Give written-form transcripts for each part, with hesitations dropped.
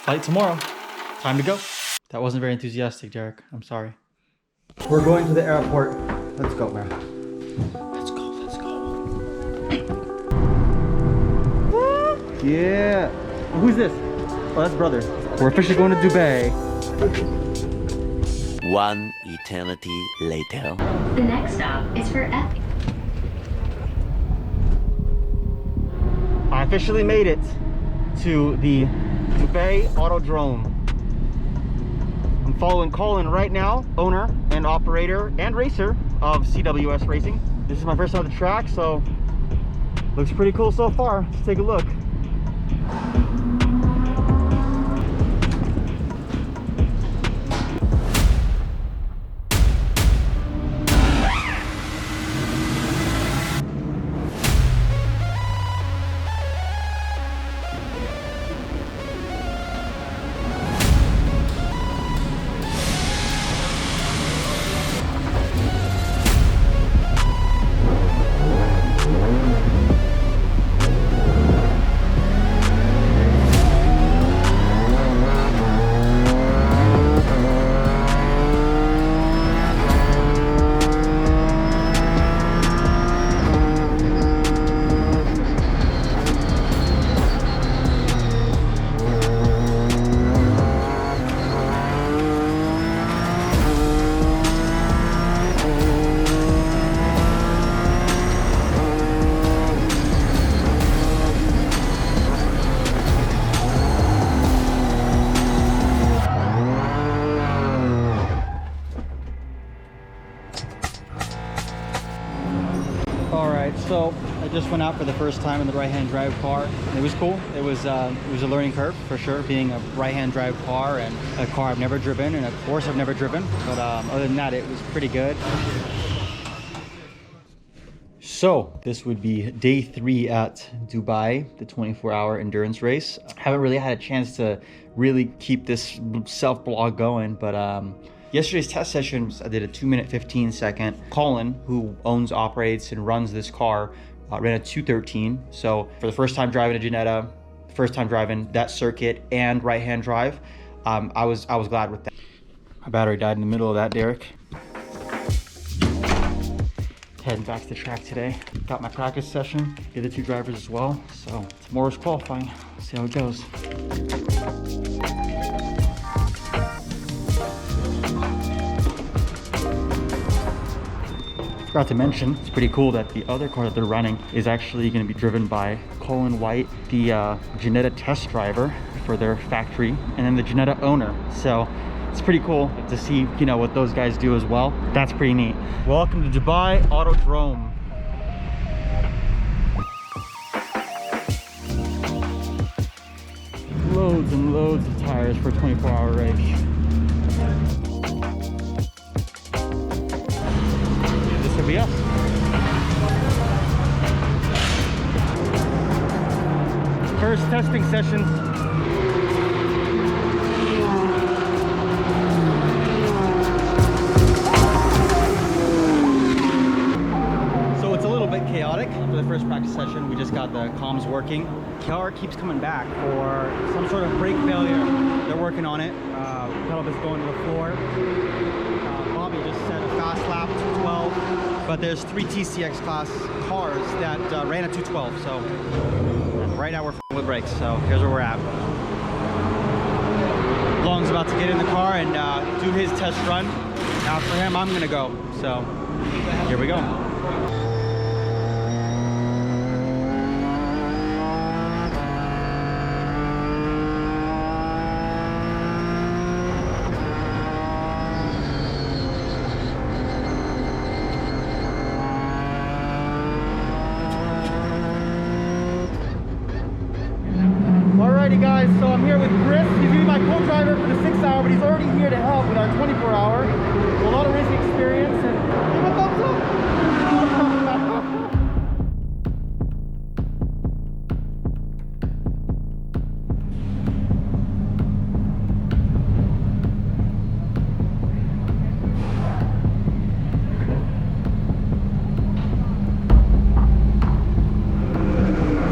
Flight tomorrow. Time to go. That wasn't very enthusiastic, Derek. I'm sorry. We're going to the airport. Let's go, man. Let's go, let's go. Yeah. Who's this? Oh, that's brother. We're officially going to Dubai. One eternity later. The next stop is for F. I officially made it to the Dubai Autodrome. I'm following Colin right now, owner and operator and racer of CWS Racing. This is my first time at the track, so looks pretty cool so far. Let's take a look. So I just went out for the first time in the right-hand drive car. It was cool. It was a learning curve for sure, being a right-hand drive car and a car I've never driven and a course I've never driven. But other than that, it was pretty good. So this would be day 3 at Dubai, the 24-hour endurance race. I haven't really had a chance to really keep this self-blog going, but yesterday's test sessions, I did a 2-minute 15-second. Colin, who owns, operates, and runs this car, ran a 2:13. So for the first time driving a Ginetta, first time driving that circuit and right-hand drive, I was glad with that. My battery died in the middle of that, Derek. Heading back to the track today. Got my practice session, the other 2 drivers as well. So tomorrow's qualifying. See how it goes. Forgot to mention, it's pretty cool that the other car that they're running is actually going to be driven by Colin White, the Ginetta test driver for their factory, and then the Ginetta owner. So it's pretty cool to see, you know, what those guys do as well. That's pretty neat. Welcome to Dubai Autodrome. Loads and loads of tires for a 24-hour race. This could be us. First testing sessions. So it's a little bit chaotic for the first practice session. We just got the comms working. Car keeps coming back for some sort of brake failure. They're working on it. Pedal is going to the floor. Bobby just set a fast lap 212, but there's 3 TCX class cars that ran at 212. So right now we're with brakes. So here's where we're at. Long's about to get in the car and do his test run. After him, I'm gonna go. So here we go. Alrighty guys, so I'm here with Chris. He's gonna be my co-driver for the 6-hour, but he's already here to help with our 24-hour. A lot of racing experience, and give a thumbs up.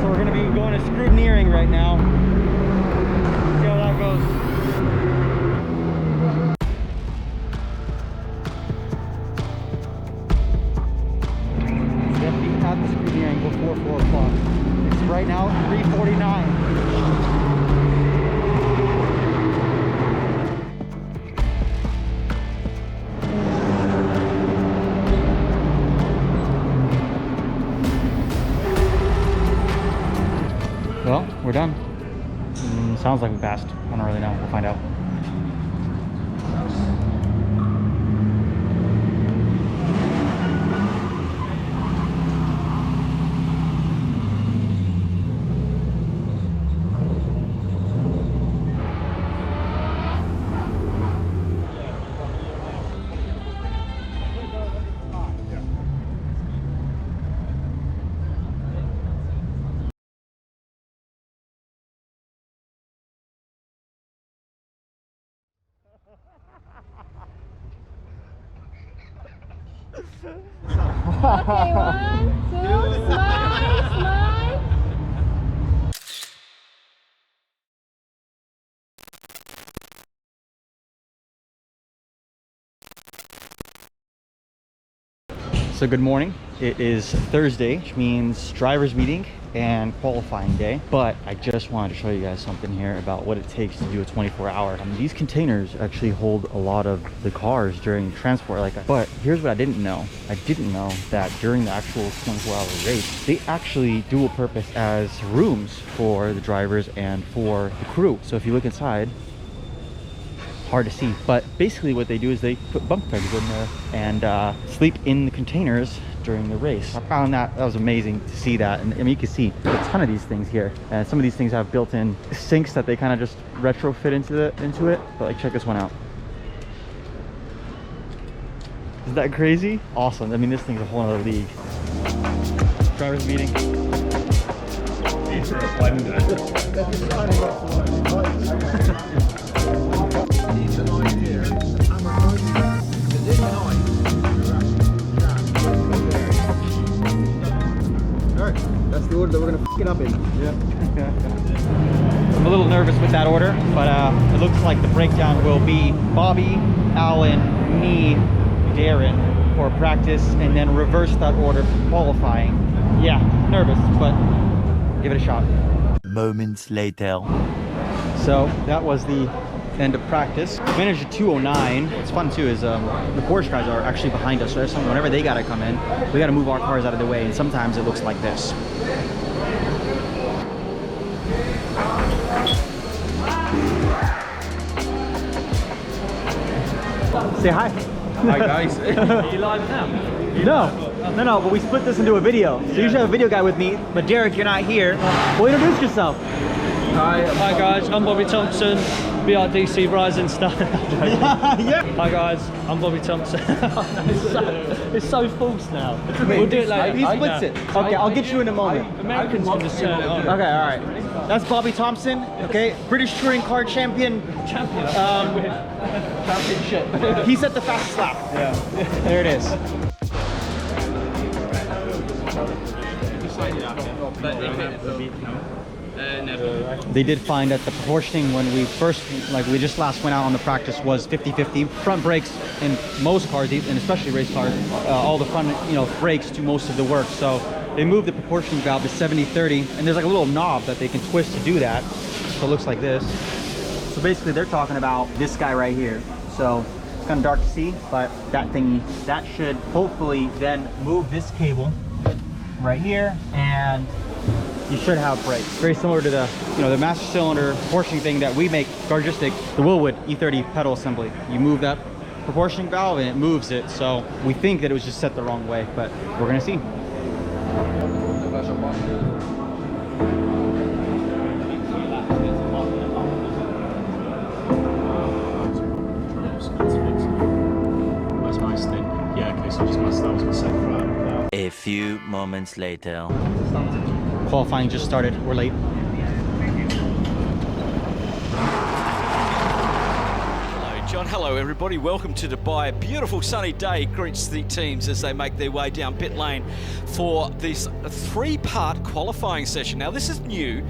So we're gonna be going to scrutineering right now. See how that goes. right now 3:49. Well, we're done. Sounds like we passed. I don't really know. We'll find out. Okay, 1, 2, smile, smile. So good morning. It is Thursday, which means driver's meeting and qualifying day. But I just wanted to show you guys something here about what it takes to do a 24-hour. These containers actually hold a lot of the cars during transport. But here's what I didn't know. I didn't know that during the actual 24-hour race, they actually dual purpose as rooms for the drivers and for the crew. So if you look inside, hard to see, but basically what they do is they put bunk beds in there and sleep in the containers during the race. I found that was amazing to see that. And I mean, you can see a ton of these things here, and some of these things have built-in sinks that they kind of just retrofit into it. But like, check this one out. Is that crazy? Awesome. I mean, this thing's a whole other league. Drivers meeting. That's the order that we're gonna f*** it up in. I'm a little nervous with that order, but it looks like the breakdown will be Bobby, Alan, me, Darren for practice, and then reverse that order for qualifying. Yeah, nervous, but give it a shot. Moments later. So that was the end of practice. Finished at 2:09. What's fun too is the Porsche guys are actually behind us. So whenever they gotta come in, we gotta move our cars out of the way, and sometimes it looks like this. Say hi. Hi guys. Are you live now? No, but we split this into a video. So you should have a video guy with me, but Derek, you're not here. Well, introduce yourself. Hi guys, I'm Bobby Thompson, BRDC Rising Star. Yeah. Hi guys, I'm Bobby Thompson. It's so false now. We'll do it later. He splits it. Okay, I'll get you in a moment. Americans can just turn it on. Okay, all right. That's Bobby Thompson. Okay, British touring car champion. Championship. He set the fastest lap. Yeah. There it is. They did find that the proportioning when we first, we just last went out on the practice was 50-50. Front brakes in most cars, and especially race cars, all the front, brakes do most of the work. So they moved the proportioning valve to 70-30, and there's like a little knob that they can twist to do that. So it looks like this. So basically they're talking about this guy right here. So it's kind of dark to see, but that thingy, that should hopefully then move this cable right here, and you should have brakes. Very similar to the, the master cylinder proportioning thing that we make, Gargistic, the Willwood E30 pedal assembly. You move that proportioning valve and it moves it. So we think that it was just set the wrong way, but we're gonna see. That's nice then. Yeah, okay, so I just messed that was my second round. A few moments later. Qualifying just started, we're late. Hello, John hello everybody, welcome to Dubai. A beautiful sunny day greets the teams as they make their way down pit lane for this three-part qualifying session. Now this is new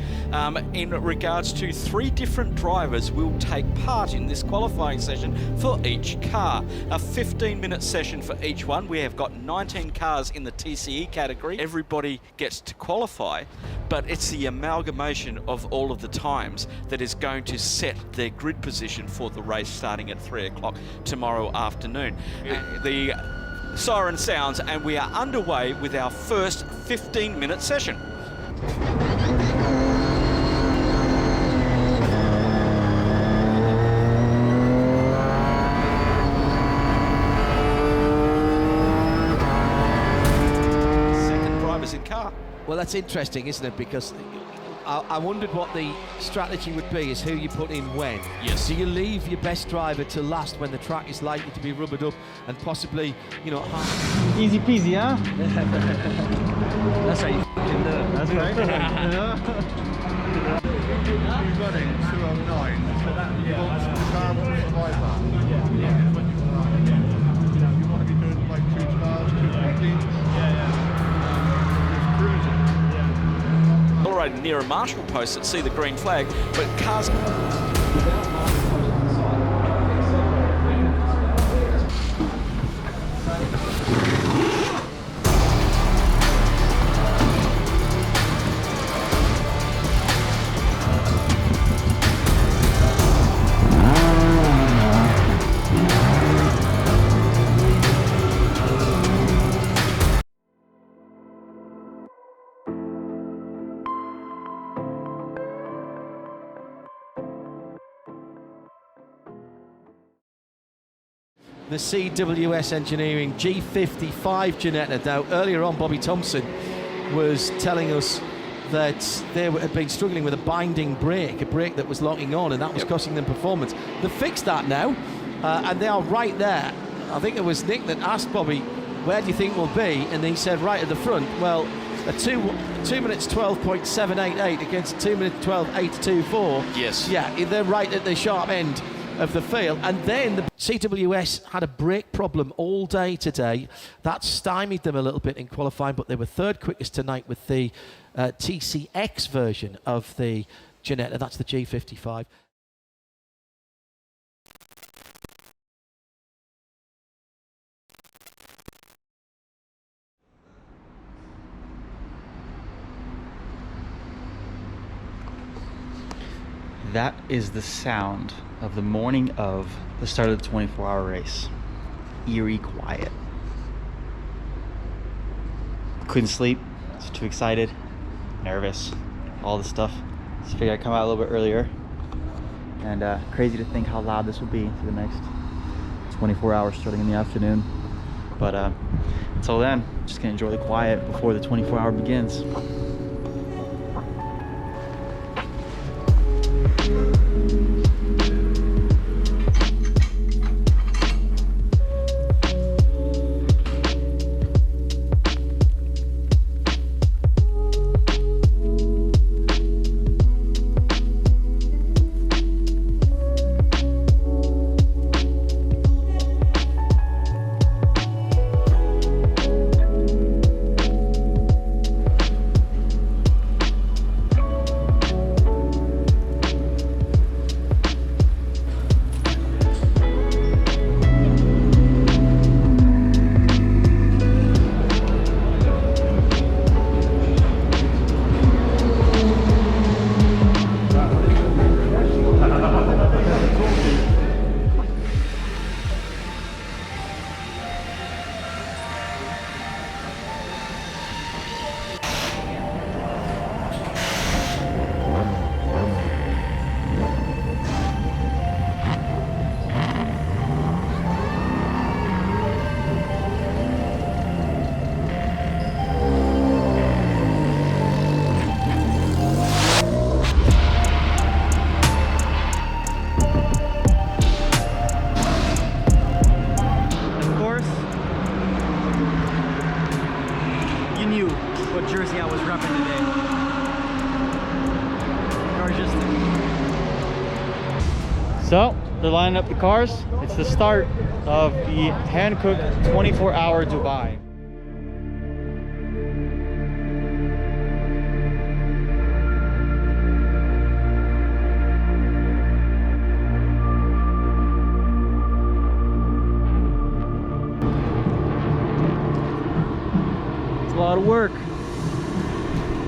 in regards to 3 different drivers will take part in this qualifying session for each car. A 15-minute session for each one. We have got 19 cars in the TCE category. Everybody gets to qualify, but it's the amalgamation of all of the times that is going to set their grid position for the race starting at 3 o'clock tomorrow afternoon. The siren sounds and we are underway with our first 15-minute session. Second drivers in car. Well, that's interesting, isn't it? Because I wondered what the strategy would be, is who you put in when. Yes. Do you leave your best driver to last when the track is likely to be rubbered up and possibly, you know... Easy peasy, huh? That's how you f***ing do it. That's right. You're running 209. You want the car to survive that. You want to be doing like 2 cars, 215. Just cruising. Already near a marshal post that see the green flag, but cars... The CWS Engineering G55 Ginetta. Now, earlier on, Bobby Thompson was telling us that they had been struggling with a binding brake, a brake that was locking on, and that was costing them performance. They've fixed that now, and they are right there. I think it was Nick that asked Bobby, where do you think we'll be? And he said right at the front. Well, a 2 minutes 12.788 against 2 minutes 12.824. Yes. Yeah, they're right at the sharp end of the field. And then the CWS had a brake problem all day today. That stymied them a little bit in qualifying, but they were third quickest tonight with the TCX version of the Ginetta. That's the G55. That is the sound of the morning of the start of the 24-hour race. Eerie quiet. Couldn't sleep, was too excited, nervous, all the stuff. Just figured I'd come out a little bit earlier. And crazy to think how loud this will be for the next 24 hours starting in the afternoon. But until then, just gonna enjoy the quiet before the 24-hour begins. jersey I was repping today. Gorgeous. So They're lining up the cars. It's the start of the hand-cooked 24-hour Dubai. It's a lot of work.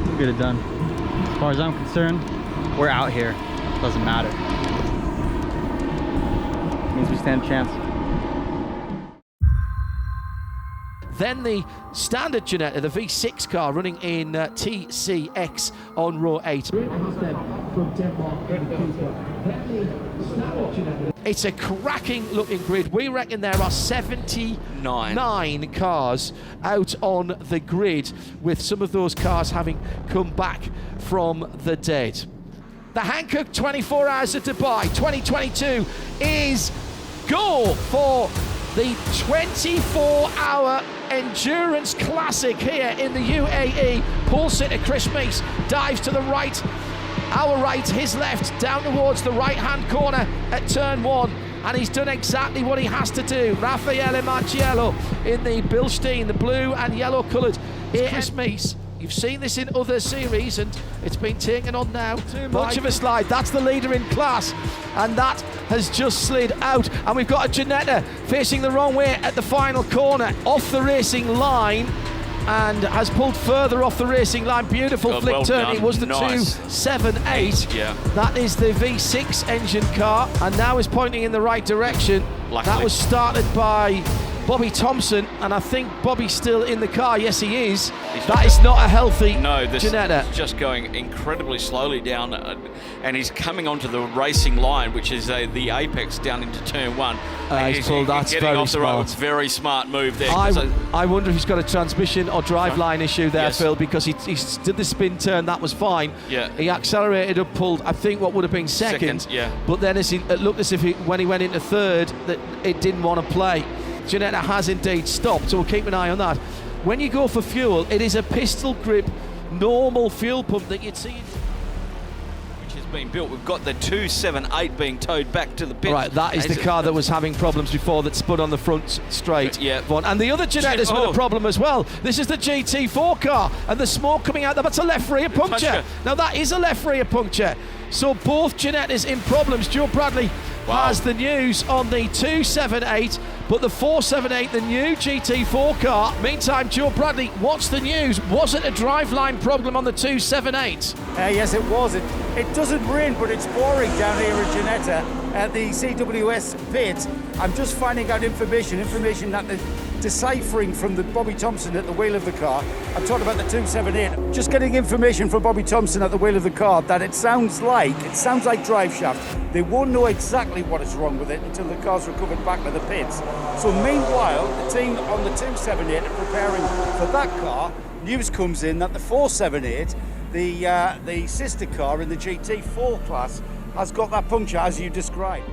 We'll get it done. As far as I'm concerned, we're out here. Doesn't matter. Means we stand a chance. Then the standard Ginetta, the V6 car running in TCX on row 8. It's a cracking looking grid. We reckon there are 79 cars out on the grid, with some of those cars having come back from the dead. The Hankook 24 Hours of Dubai 2022 is go for the 24-hour endurance classic here in the UAE. Pole sitter Chris Meese dives to the right, our right, his left, down towards the right-hand corner at turn 1. And he's done exactly what he has to do. Raffaele Marciello in the Bilstein, the blue and yellow coloured. Chris Meese. You've seen this in other series, and it's been taken on now. Too much of a slide. That's the leader in class, and that has just slid out. And we've got a Ginetta facing the wrong way at the final corner, off the racing line, and has pulled further off the racing line. Beautiful flick well turn. done. It was the Nice. 278. Yeah. That is the V6 engine car, and now is pointing in the right direction. Luckily. That was started by Bobby Thompson, and I think Bobby's still in the car. Yes, he is. That is not a healthy Ginetta. Is just going incredibly slowly down, and he's coming onto the racing line, which is the apex down into turn 1. He's pulled. That's getting very off the road. smart. Very smart move there. I wonder if he's got a transmission or driveline issue there, Yes. Phil, because he did the spin turn. That was fine. Yeah. He accelerated up, pulled, I think, what would have been second. Yeah. But then it looked as if when he went into third, that it didn't want to play. Ginetta has indeed stopped, so we'll keep an eye on that. When you go for fuel, it is a pistol grip, normal fuel pump that you'd see. Which has been built. We've got the 278 being towed back to the pit. Right, that is the car that was having problems before, that spun on the front straight. Yeah. And the other Ginetta's with a problem as well. This is the GT4 car, and the smoke coming out. That's a left rear puncture. Now that is a left rear puncture. So both Ginettas in problems. Joe Bradley has the news on the 278, but the 478, the new GT4 car. Meantime, Joe Bradley, what's the news? Was it a driveline problem on the 278? Yes, it was. It doesn't rain, but it's pouring down here in Ginetta at the CWS pit. I'm just finding out information that they're deciphering from the Bobby Thompson at the wheel of the car. I'm talking about the 278. Just getting information from Bobby Thompson at the wheel of the car that it sounds like drive shaft. They won't know exactly what is wrong with it until the car's recovered back to the pits. So meanwhile, the team on the 278 are preparing for that car. News comes in that the 478, the sister car in the GT4 class, has got that puncture as you described.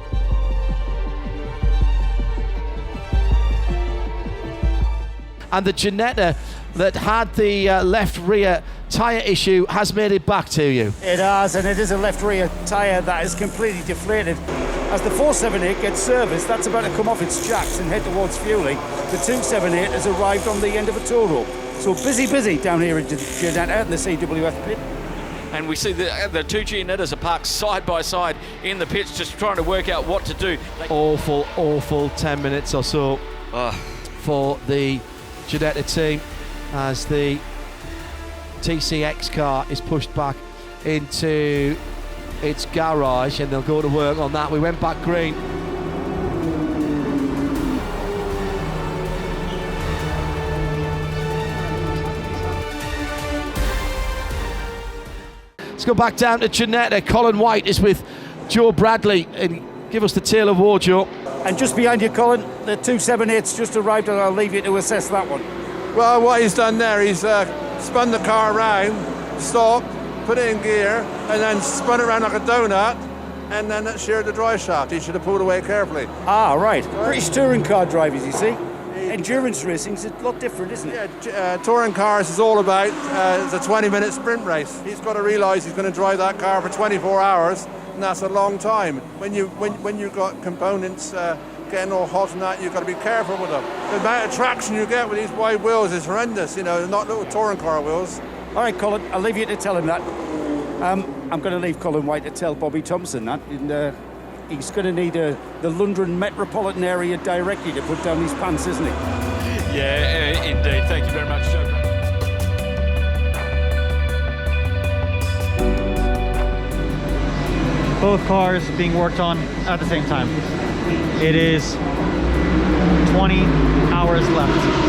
And the Ginetta that had the left rear tyre issue has made it back to you. It has, and it is a left rear tyre that is completely deflated. As the 478 gets serviced, that's about to come off its jacks and head towards fueling. The 278 has arrived on the end of a tow rope. So busy down here in Ginetta in the CWS pit. And we see the two Ginettas are parked side by side in the pits, just trying to work out what to do. Awful 10 minutes or so for the Ginetta team as the TCX car is pushed back into its garage, and they'll go to work on that. We went back green. Let's go back down to Ginetta. Colin White is with Joe Bradley, and give us the tale of woe, Joe. And just behind you, Colin, the 278's just arrived, and I'll leave you to assess that one. Well, what he's done there, he's spun the car around, stopped, put it in gear, and then spun it around like a donut, and then sheared the drive shaft. He should have pulled away carefully. Ah, right. British touring car drivers, you see. Endurance racing's a lot different, isn't it? Yeah, touring cars is all about it's a 20-minute sprint race. He's got to realise he's going to drive that car for 24 hours, and that's a long time. When you've got components getting all hot and that, you've got to be careful with them. The amount of traction you get with these wide wheels is horrendous, you know, not little touring car wheels. All right, Colin, I'll leave you to tell him that. I'm going to leave Colin White to tell Bobby Thompson that. And, he's going to need the London metropolitan area directly to put down his pants, isn't he? Yeah, indeed. Thank you very much, Joe. Both cars being worked on at the same time. It is 20 hours left.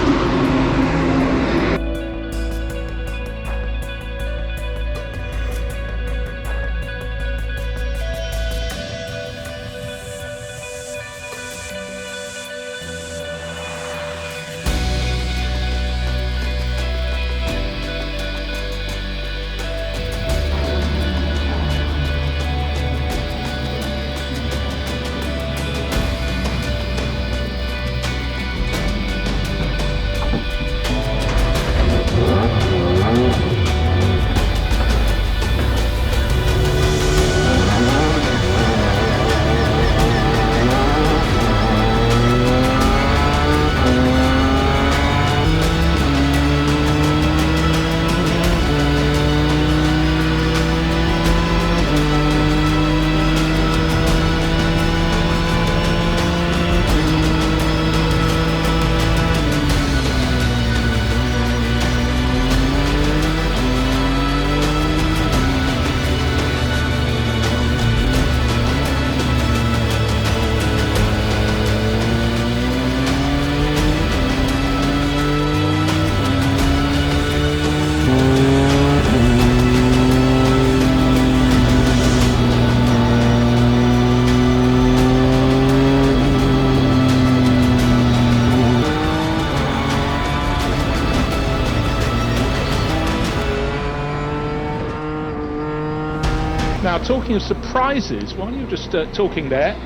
Now, talking of surprises, while you're just talking there,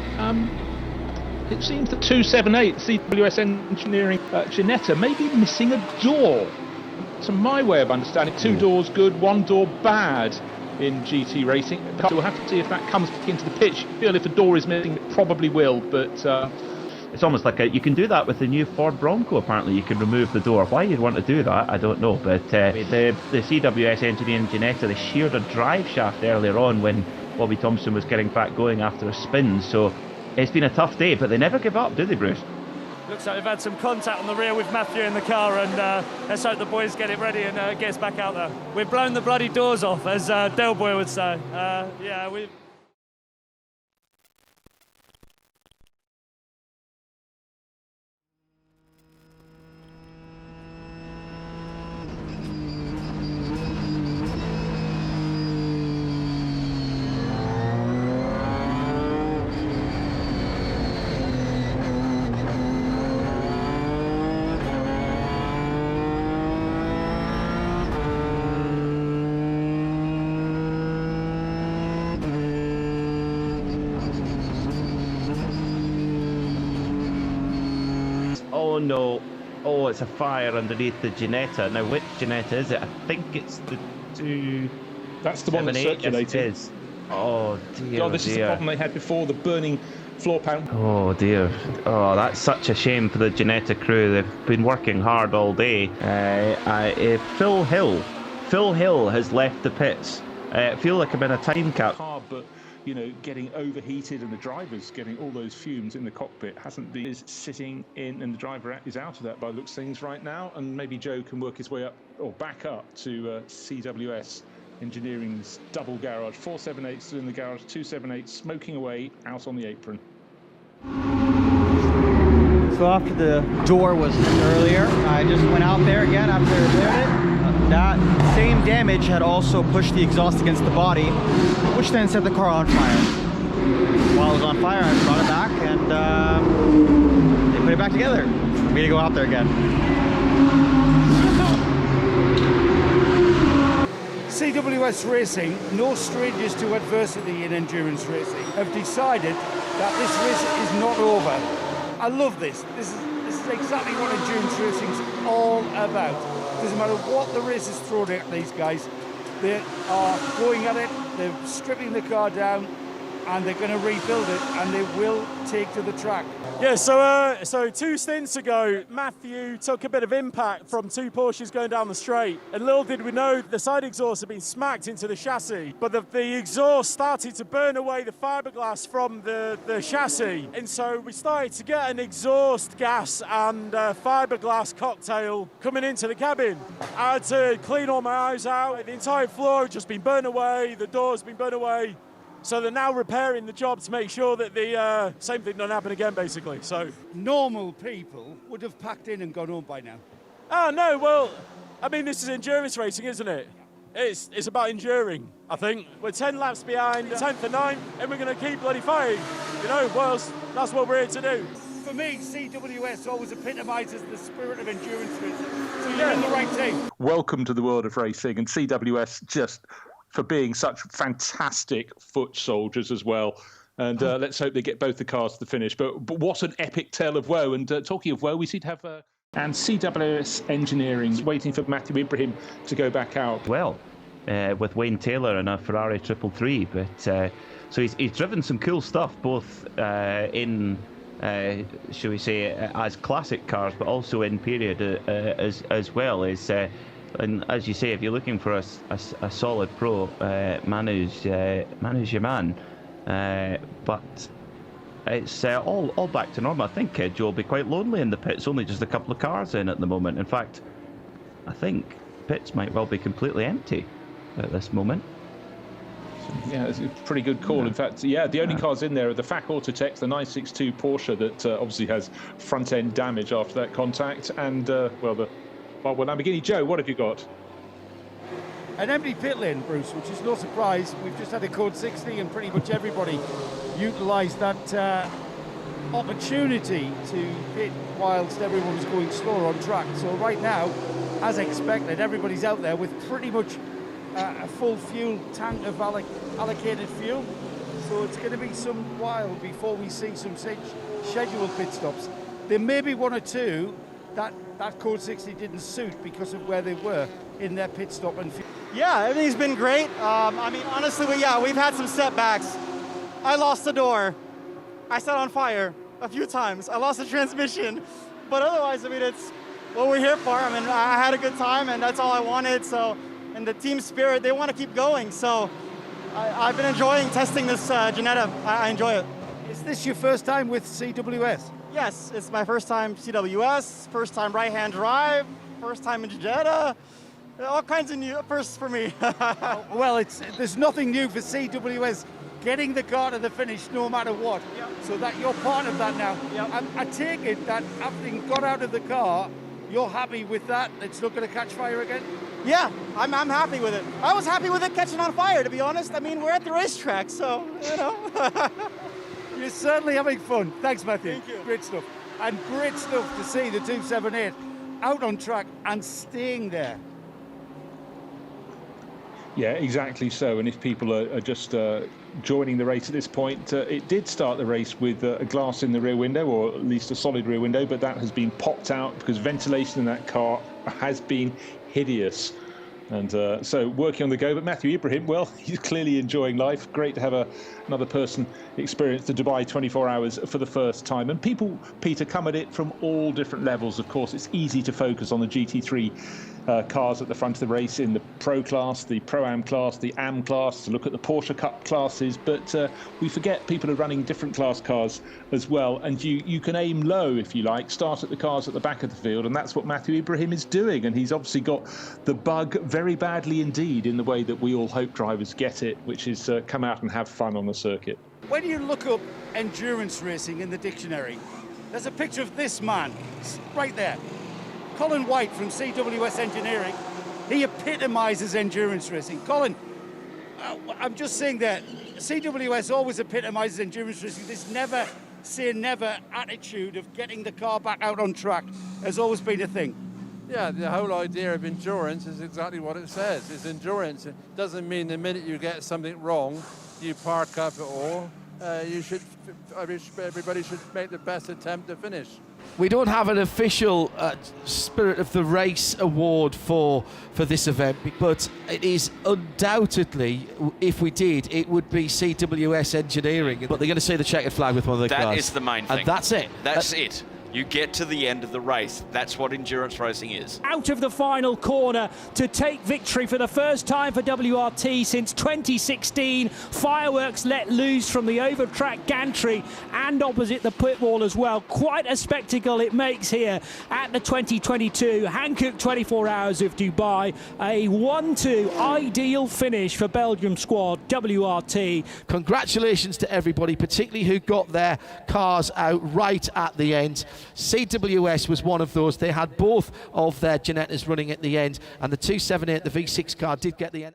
it seems that 278 CWS Engineering Ginetta may be missing a door. To my way of understanding, 2 doors good, 1 door bad in GT racing. We'll have to see if that comes back into the pitch. I feel if a door is missing, it probably will, but... It's almost like you can do that with the new Ford Bronco, apparently. You can remove the door. Why you'd want to do that, I don't know. But the CWS Engineering Ginetta, they sheared a drive shaft earlier on when Bobby Thompson was getting back going after a spin. So it's been a tough day, but they never give up, do they, Bruce? Looks like we've had some contact on the rear with Matthew in the car, and let's hope the boys get it ready and get us back out there. We've blown the bloody doors off, as Del Boy would say. Yeah, we've... Oh no, oh, it's a fire underneath the Ginetta. Now, which Ginetta is it? I think it's the 2... That's the one that's circulating. Yes, it is. Oh dear, God, this is the problem they had before, the burning floor pan. Oh dear. Oh, that's such a shame for the Ginetta crew. They've been working hard all day. Phil Hill has left the pits. I feel like I'm in a time cap. But you know, getting overheated and the driver's getting all those fumes in the cockpit hasn't been is sitting in, and the driver is out of that by the looks of things right now, and maybe Joe can work his way up or back up to CWS Engineering's double garage. 478 still in the garage, 278 smoking away out on the apron. So after the door was earlier, I just went out there again after I repaired it. That same damage had also pushed the exhaust against the body, which then set the car on fire. While it was on fire, I brought it back and they put it back together for me to go out there again. CWS Racing, no strangers to adversity in endurance racing, have decided that this race is not over. I love this. This is exactly what endurance racing is all about. Doesn't matter what the race is thrown at these guys, they are going at it, they're stripping the car down, and they're going to rebuild it, and they will take to the track. Yeah, so 2 stints ago, Matthew took a bit of impact from 2 Porsches going down the straight, and little did we know the side exhaust had been smacked into the chassis, but the exhaust started to burn away the fiberglass from the chassis, and so we started to get an exhaust gas and fiberglass cocktail coming into the cabin. I had to clean all my eyes out. The entire floor had just been burnt away, the door's been burnt away. So they're now repairing the job to make sure that the same thing doesn't happen again, basically. So normal people would have packed in and gone home by now. Oh, no, well, I mean, this is endurance racing, isn't it? It's about enduring, I think. We're 10 laps behind, 10th and 9th, and we're going to keep bloody fighting. You know, well, that's what we're here to do. For me, CWS always epitomises the spirit of endurance racing. So you're in the right team. Welcome to the world of racing, and CWS just for being such fantastic foot soldiers as well. And let's hope they get both the cars to the finish. But what an epic tale of woe. And talking of woe, we seem to have... And CWS Engineering waiting for Matthew Ibrahim to go back out. Well, with Wayne Taylor and a Ferrari 333. But so he's driven some cool stuff, both in... shall we say, as classic cars, but also in period as well. And as you say, if you're looking for a solid pro, Manu's your man. But it's all back to normal. I think Joe will be quite lonely in the pits. Only just a couple of cars in at the moment. In fact, I think pits might well be completely empty at this moment. Yeah, it's a pretty good call. Yeah. In fact, yeah, the only cars in there are the FAC Autotex, the 962 Porsche that obviously has front-end damage after that contact, and, the Lamborghini. Joe, what have you got? An empty pit lane, Bruce, which is no surprise. We've just had a code 60 and pretty much everybody utilised that opportunity to pit whilst everyone was going slower on track. So right now, as expected, everybody's out there with pretty much a full fuel tank of allocated fuel. So it's going to be some while before we see some scheduled pit stops. There may be 1 or 2 that code 60 didn't suit because of where they were in their pit stop and fuel. Yeah, everything's been great. I mean, honestly, we've had some setbacks. I lost the door. I set on fire a few times. I lost the transmission. But otherwise, I mean, it's what we're here for. I mean, I had a good time, and that's all I wanted. So, and the team spirit, they want to keep going. So I've been enjoying testing this Ginetta. I enjoy it. Is this your first time with CWS? Yes, it's my first time CWS, first time right-hand drive, first time in Ginetta. All kinds of new firsts for me. Well, there's nothing new for CWS getting the car to the finish no matter what. Yep. So that you're part of that now. Yep. I take it that having got out of the car, you're happy with that? It's not going to catch fire again? Yeah, I'm happy with it. I was happy with it catching on fire, to be honest. I mean, we're at the racetrack, so, you know. You're certainly having fun. Thanks, Matthew. Thank you. Great stuff. And great stuff to see the 278 out on track and staying there. Yeah, exactly so. And if people are just joining the race at this point, it did start the race with a glass in the rear window, or at least a solid rear window, but that has been popped out because ventilation in that car has been hideous. And so working on the go. But Matthew Ibrahim, well, he's clearly enjoying life. Great to have another person experience the Dubai 24 hours for the first time. And people, Peter, come at it from all different levels. Of course, it's easy to focus on the GT3 cars at the front of the race in the Pro class, the Pro-Am class, the Am class, to look at the Porsche Cup classes. But we forget people are running different class cars as well. And you can aim low, if you like, start at the cars at the back of the field. And that's what Matthew Ibrahim is doing. And he's obviously got the bug very badly indeed in the way that we all hope drivers get it, which is come out and have fun on the circuit. When you look up endurance racing in the dictionary, there's a picture of this man right there. Colin White from CWS Engineering. He epitomises endurance racing. Colin, I'm just saying that CWS always epitomises endurance racing. This never say never attitude of getting the car back out on track has always been a thing. Yeah, the whole idea of endurance is exactly what it says. It's endurance. It doesn't mean the minute you get something wrong, you park up at all. Everybody should make the best attempt to finish. We don't have an official Spirit of the Race award for this event, but it is undoubtedly, if we did, it would be CWS Engineering. But they're going to see the checkered flag with one of the cars. That is the main thing. And that's it. That's it. You get to the end of the race. That's what endurance racing is. Out of the final corner to take victory for the first time for WRT since 2016. Fireworks let loose from the over-track gantry and opposite the pit wall as well. Quite a spectacle it makes here at the 2022 Hankook 24 Hours of Dubai. A 1-2 ideal finish for Belgium squad, WRT. Congratulations to everybody, particularly who got their cars out right at the end. CWS was one of those. They had both of their Ginettas running at the end, and the 278, the V6 car, did get the end.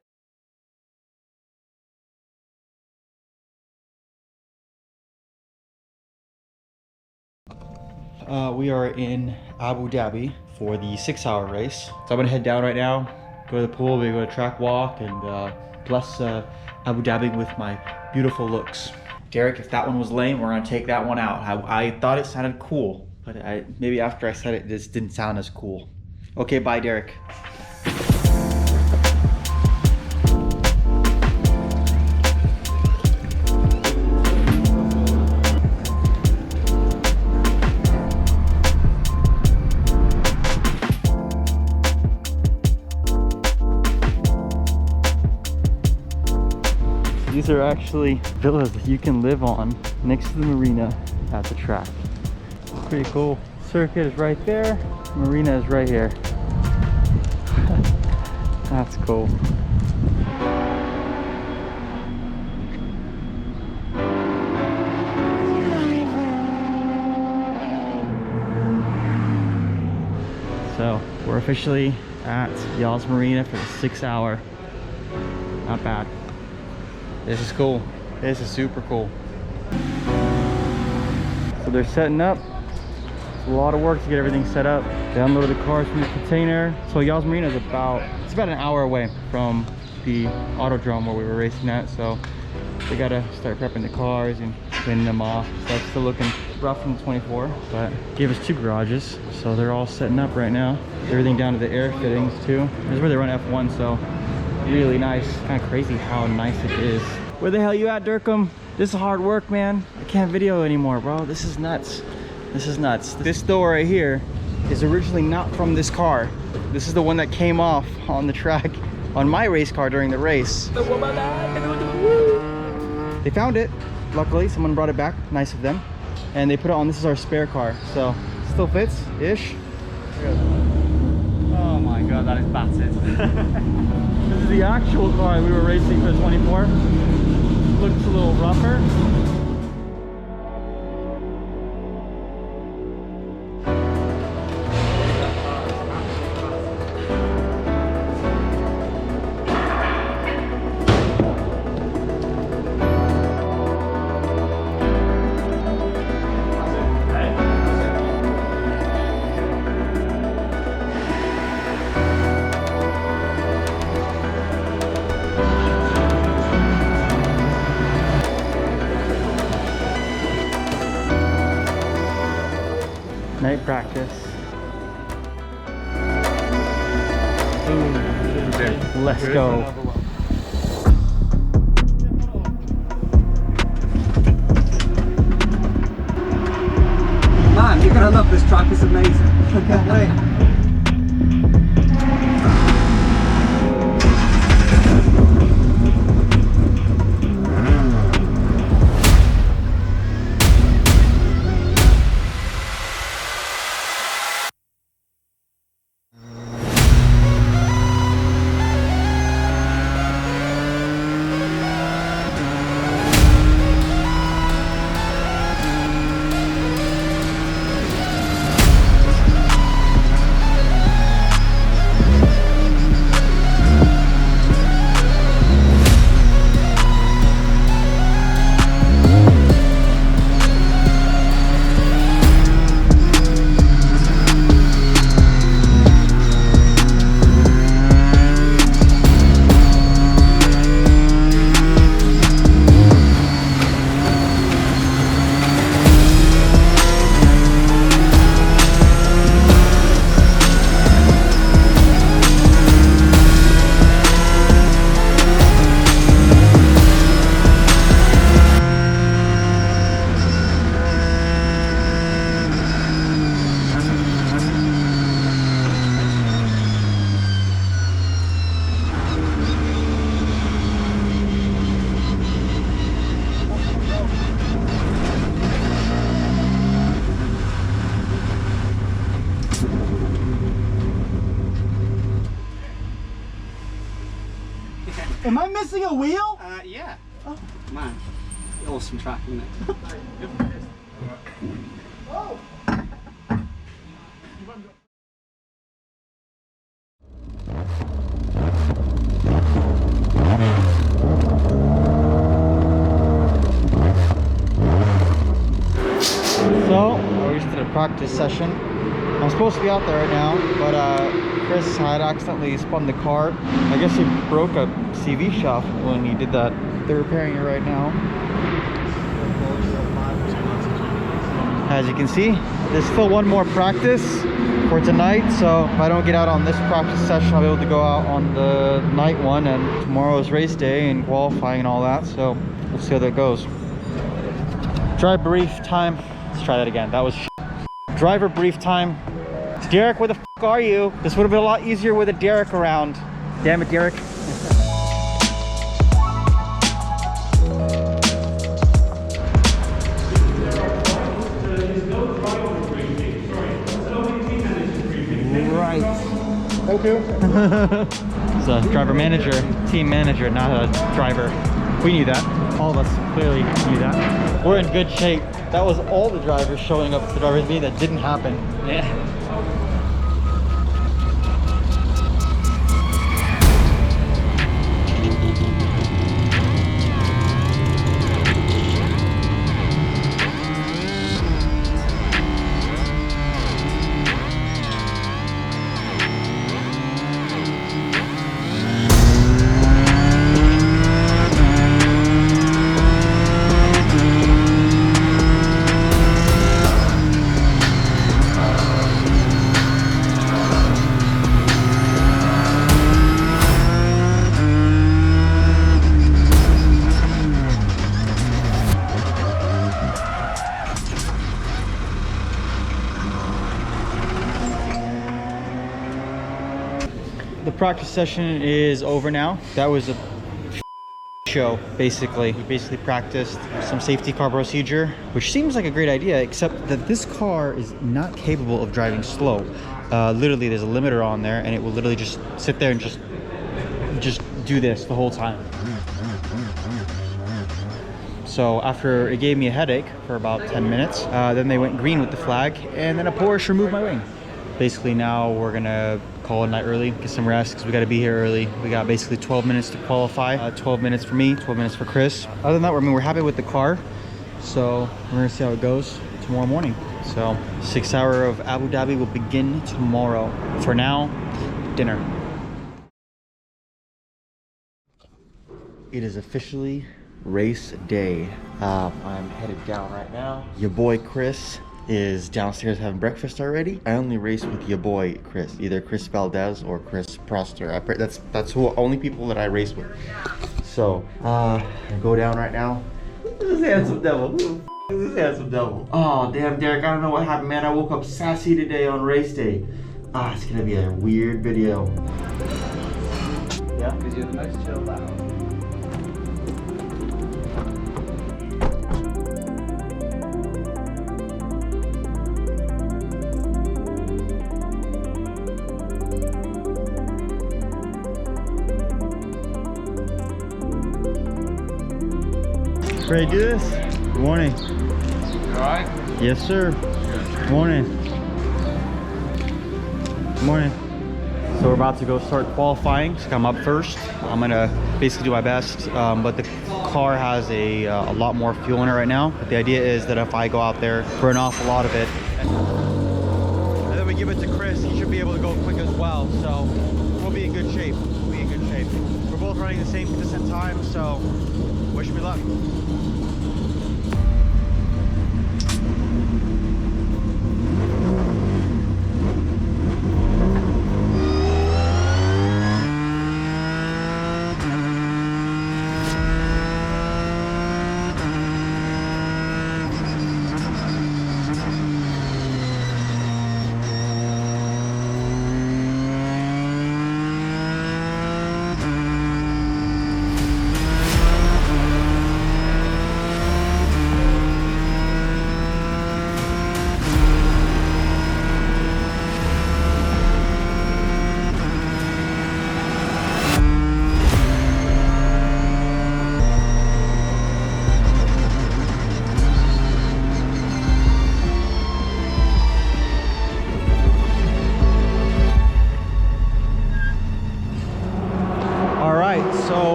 We are in Abu Dhabi for the 6-hour race. So I'm gonna head down right now, go to the pool, maybe go to track walk, and bless Abu Dhabi with my beautiful looks. Derek, if that one was lame, we're gonna take that one out. I thought it sounded cool, but maybe after I said it, this didn't sound as cool. Okay, bye, Derek. These are actually villas that you can live on next to the marina at the track. Pretty cool. Circuit is right there. Marina is right here. That's cool. So we're officially at Yas Marina for the 6-hour. Not bad. This is cool. This is super cool. So they're setting up. It's a lot of work to get everything set up. They unloaded the cars from the container. So Yas Marina is about an hour away from the autodrome where we were racing at. So they gotta start prepping the cars and cleaning them off. So it's still looking rough from the 24, but gave us 2 garages. So they're all setting up right now. Everything down to the air fittings too. This is where they run F1, so really nice. Kind of crazy how nice it is. Where the hell you at, Durkham? This is hard work, man. I can't video anymore, bro. This is nuts. This is nuts. This door right here is originally not from this car. This is the one that came off on the track on my race car during the race. They found it. Luckily, someone brought it back. Nice of them. And they put it on. This is our spare car. So still fits ish. Oh my god, that is battered. This is the actual car we were racing for the 24. Looks a little rougher. Night practice. Let's go. Man, you're gonna love this track, it's amazing. I can't wait. I missing a wheel? Yeah. Oh, man. Awesome track, isn't it? Oh. So, we just did a practice session. I'm supposed to be out there right now, but Chris had accidentally spun the car. I guess he broke a CV shaft when he did that. They're repairing it right now. As you can see, there's still one more practice for tonight, so if I don't get out on this practice session, I'll be able to go out on the night one, and tomorrow's race day and qualifying and all that, so we'll see how that goes. Drive brief time. Let's try that again. That was driver brief time. Derek, where the f are you? This would have been a lot easier with a Derek around. Damn it, Derek. Right. Okay. It's a driver manager, team manager, not a driver. We knew that. All of us clearly knew that. We're in good shape. That was all the drivers showing up at the driver's meeting. That didn't happen. Yeah. The practice session is over now. That was a show, basically. We basically practiced some safety car procedure, which seems like a great idea, except that this car is not capable of driving slow. Literally, there's a limiter on there, and it will literally just sit there and just do this the whole time. So after it gave me a headache for about 10 minutes, then they went green with the flag, and then a Porsche removed my wing. Basically now we're gonna call it a night early, get some rest, because we gotta be here early. We got basically 12 minutes to qualify, 12 minutes for me, 12 minutes for Chris. Other than that, we're happy with the car, so we're gonna see how it goes tomorrow morning. So 6 hour of Abu Dhabi will begin tomorrow. For now, dinner. It is officially race day. I'm headed down right now. Your boy Chris is downstairs having breakfast already. I only race with your boy Chris, either Chris Valdez or Chris Proster. That's who only people that I race with. So I go down right now. This handsome devil. This handsome devil. Oh damn, Derek, I don't know what happened, man. I woke up sassy today on race day. It's gonna be a weird video. Yeah, because you're the most chilled out. Ready to do this? Good morning. You alright? Yes, sir. Good morning. Good morning. So we're about to go start qualifying. So I'm up first. I'm gonna basically do my best, but the car has a lot more fuel in it right now. But the idea is that if I go out there, burn off a lot of it, and then we give it to Chris, he should be able to go quick as well. So we'll be in good shape. We'll be in good shape. We're both running the same consistent time, so wish me luck.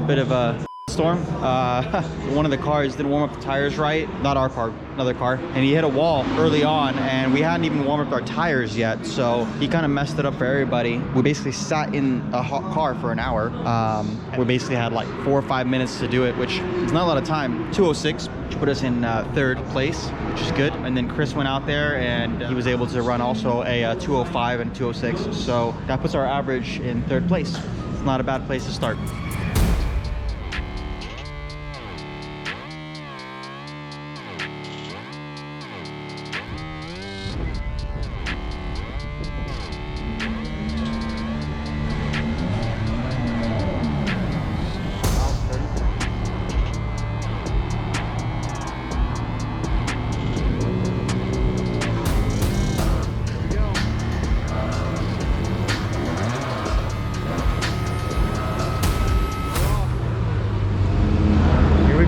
bit of a storm. One of the cars didn't warm up the tires right. Not our car, another car. And he hit a wall early on, and we hadn't even warmed up our tires yet. So he kind of messed it up for everybody. We basically sat in a hot car for an hour. We basically had like 4 or 5 minutes to do it, which is not a lot of time. 206, which put us in third place, which is good. And then Chris went out there and he was able to run also a 205 and 206. So that puts our average in third place. It's not a bad place to start.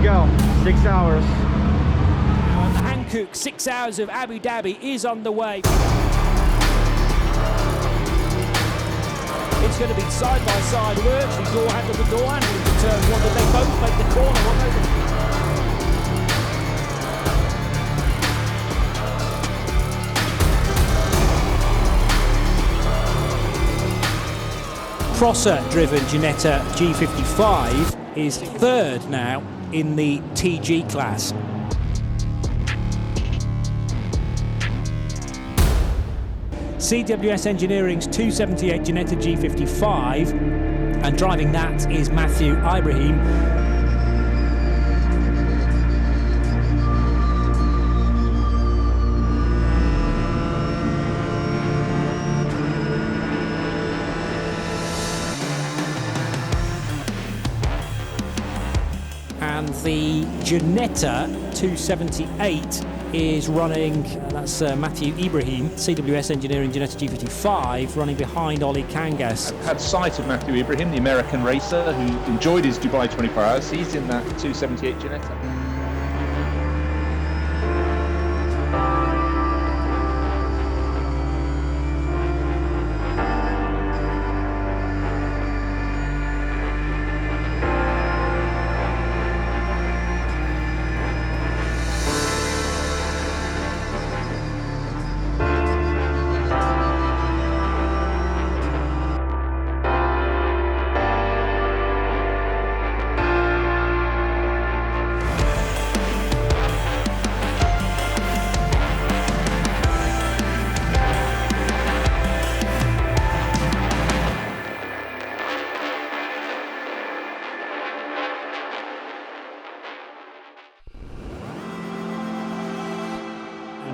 Go. 6 hours. Now, and the Hankook 6 hours of Abu Dhabi is on the way. It's going to be side-by-side work. The door handle to door handle into turn one, but they both make the corner. Prosser-driven Ginetta G55 is third now in the TG class. CWS Engineering's 278 Ginetta G55, and driving that is Matthew Ibrahim. And the Ginetta 278 is running, that's Matthew Ibrahim, CWS Engineering Ginetta G55, running behind Ollie Kangas. I've had sight of Matthew Ibrahim, the American racer who enjoyed his Dubai 24 hours. He's in that 278 Ginetta.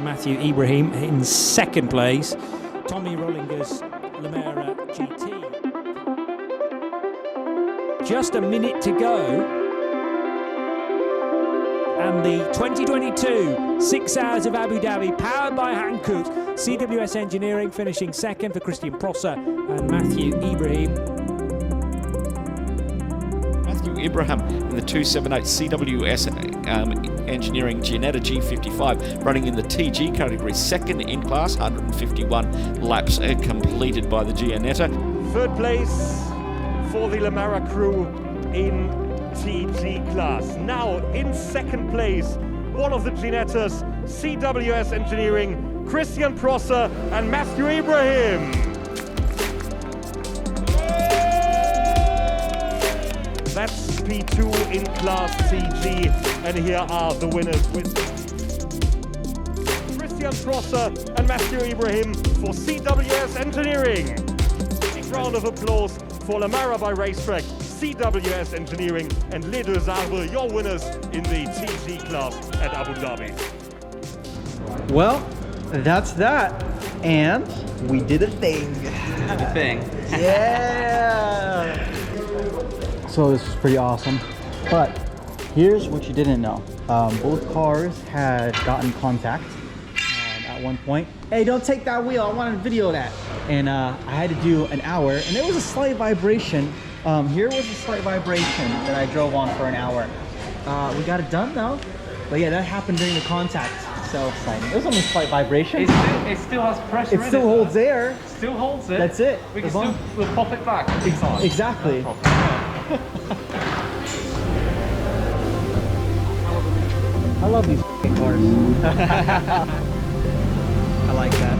Matthew Ibrahim in second place. Tommy Rollinger's Lamera GT. Just a minute to go. And the 2022 6 hours of Abu Dhabi, powered by Hankook, CWS Engineering finishing second for Christian Prosser and Matthew Ibrahim. Matthew Ibrahim in the 278 CWS Engineering Ginetta G55, running in the TG category, second in class, 151 laps completed by the Ginetta. Third place for the Lamera crew in TG class. Now in second place, one of the Ginettas, CWS Engineering, Christian Prosser and Matthew Ibrahim. That's P2 in class TG, and here are the winners with Christian Prosser and Matthew Ibrahim for CWS Engineering. Big round of applause for Lamera by Racetrack, CWS Engineering and Les Deux Arbres, your winners in the TG class at Abu Dhabi. Well, that's that. And we did a thing. A thing. Yeah! So this was pretty awesome. But here's what you didn't know. Both cars had gotten contact at one point. Hey, don't take that wheel. I wanted to video that. And I had to do an hour, and there was a slight vibration. Here was a slight vibration that I drove on for an hour. We got it done though. But yeah, that happened during the contact. So exciting. It was only a slight vibration. It still has pressure in it. It still holds air. Still holds it. That's it. We'll pop it back. Exactly. love these f***ing cars. I like that.